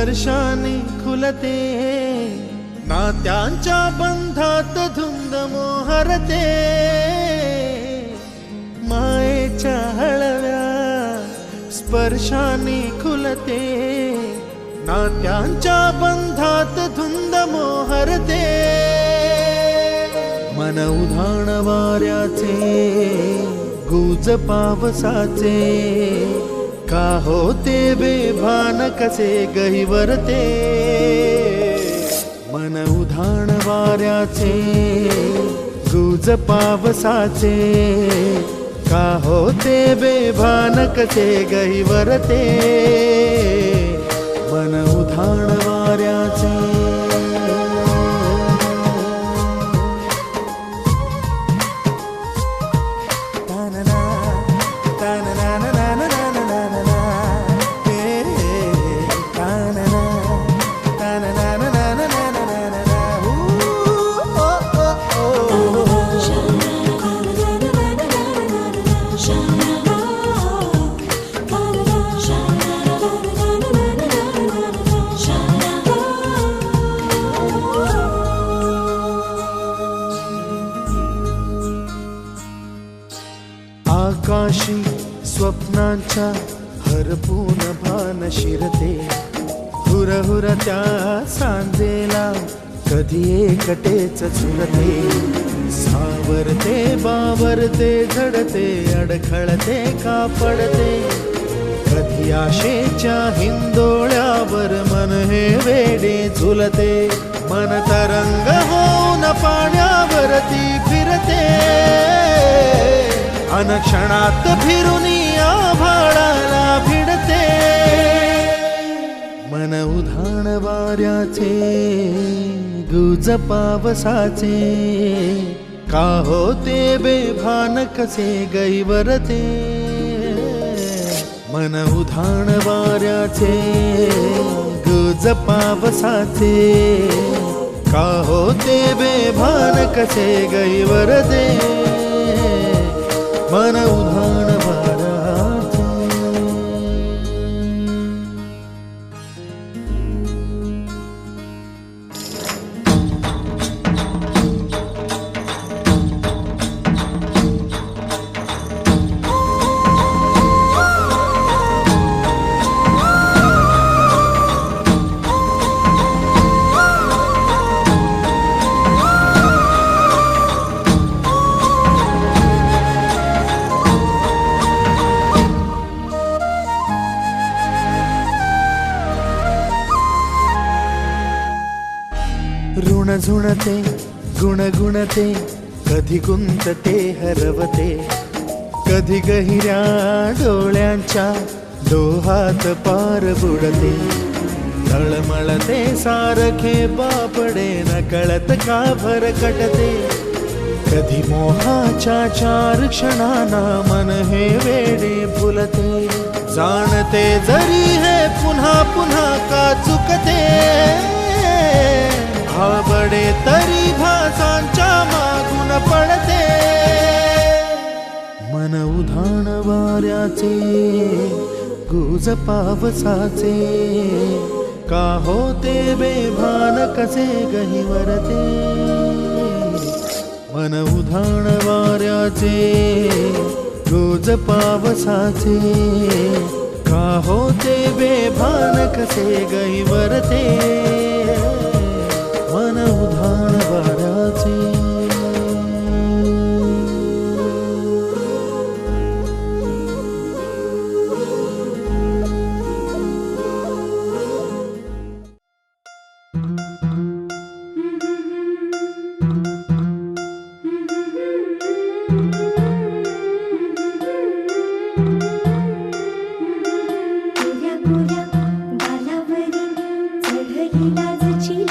स्पर्शाने खुलते, नात्यांच्या बंधात धुंद मोहरते, मायेच्या हळव्या स्पर्शाने खुलते, नात्यांच्या बंधात धुंद मोहरते, मन उधाण वाऱ्याचे गुज पावसाचे, का होते बेभान कसे गहिवरते, मन उधाण वाऱ्याचे गुज पावसाचे, का होते बेभान कसे गहिवरते, मन उधाण वाऱ्याचे. आकाशी स्वप्नांच्या हरपून भान शिरते, हुरहुर त्या सांजेला कधी एकटेच झुलते, सावरते बावरते झडते, अडखळते का पडते, कधी आशेच्या हिंदोळ्यावर मन हे वेडे झुलते, मन तरंग होऊन पाण्यावरती फिरते, अनक्षणात फिरुनी आभाळाला भिडते, मन उधाण वाऱ्याचे गुज पावसाचे, का होते बेभान कसे गहिवरते, मन उधाण वाऱ्याचे गुज पावसाचे, का होते बेभान कसे गहिवरते, मन उधाण वाऱ्याचे. ऋण झुणते गुणगुणते, कधी गुंतते हरवते, कधी गहिऱ्या डोळ्यांच्या डोहात पार बुडते, तळमळते सारखे बापडे नकळत का भरकटते, कधी मोहाच्या चार क्षणांना मन हे वेडे फुलते, जाणते जरी हे पुन्हा पुन्हा का चुकते, भाबडे तरी भासांच्या मागून पडते, मन उधाण वाऱ्याचे गुज पावसाचे, का होते बेभान कसे गहिवरते, मन उधाण वाऱ्याचे गुज पावसाचे, का होते बेभान कसे गहिवरते, मन उधाण वाऱ्याचे. गोऱ्या गोऱ्या गालावरी चढली लाजची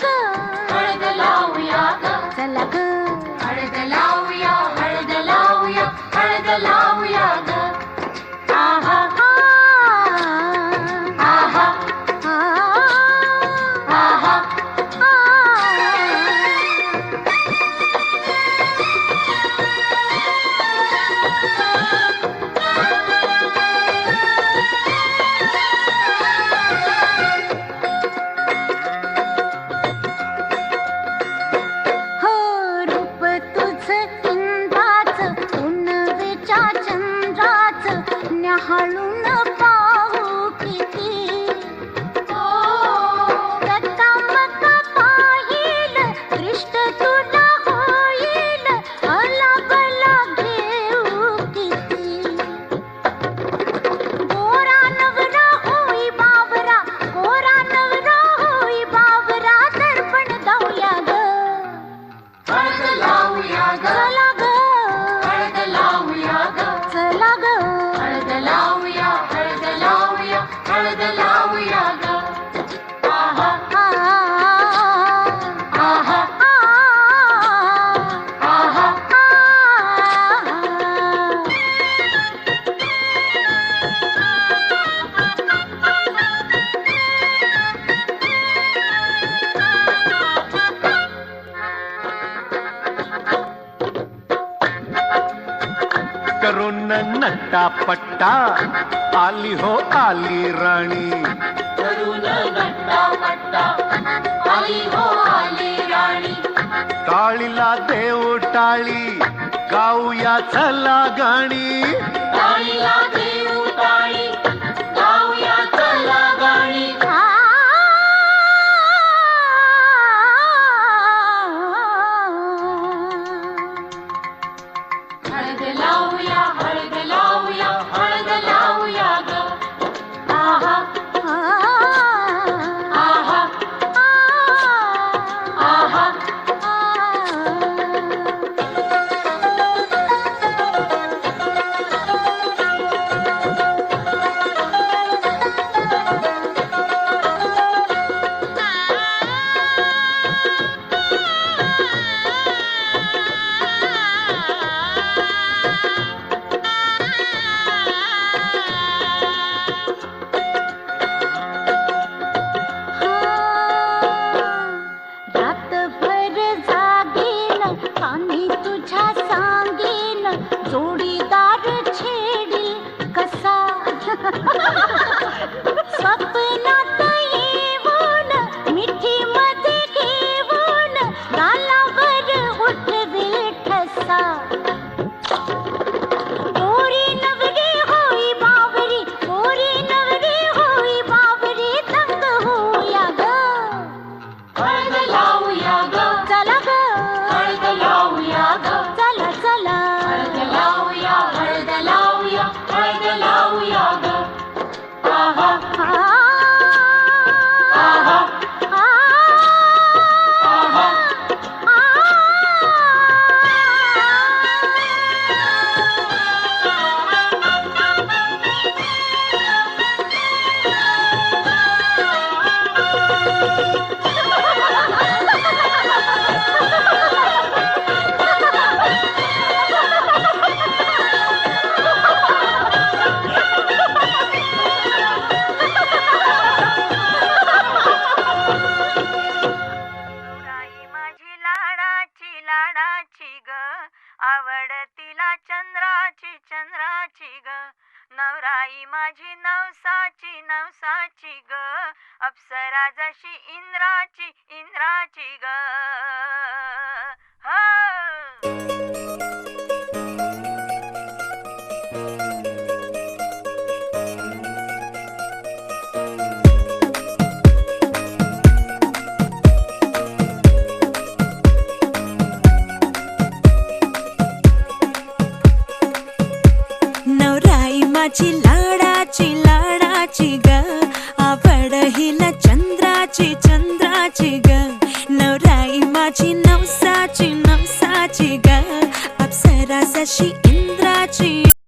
ग हळद लावूया ग चला ग हळद लावूया हळद लावूया हळद लावूया ग आहा आहा आहा न्याहाळून पाहू किती रक्कामक पाहिल दृष्ट तुला होईल अलाबला घेऊ किती गोरा नवरा होई बावरा गोरा नवरा होई बावरा दर्पण जाऊया ग हळद लावूया ग चला ग हळद लावूया ग चला ग हळद लावूया हळद लावूया हळद लावूया ग आहा आहा आहा करून नट्टापट्टा आली हो आली राणी करून नट्टापट्टा आली हो आली राणी टाळीला देऊ टाळी गाऊया चला गाणी टाळीला देऊ टाळी गाऊया चला गाणी हळद लावूया हळद लावूया हळद लावूया ग आहा आहा आहा रातभर जागेन आम्ही तुझ्या सांगेन जोडीदार छेडील कसा स्वप्नात येऊन मिठी मध्ये घेऊन गालावर उठवेल ठसा गोरी नवरी होई बावरी गोरी नवरी होई बावरी दंग होया ग हळद लावूया ग चला ग हळद लावूया ग चला चला हळद लावूया हळद लावूया हळद लावूया ग आहा आहा आहा लाडाची ग आवड तिला चंद्राची चंद्राची ग नवराई माझी नवसाची नवसाची ग अप्सरा जशी इंद्राची इंद्राची ग माझी लाडाची लाडाची ग आवड हिला चंद्राची चंद्राची ग नवराई माझी नवसाची नवसाची ग अप्सरा जशी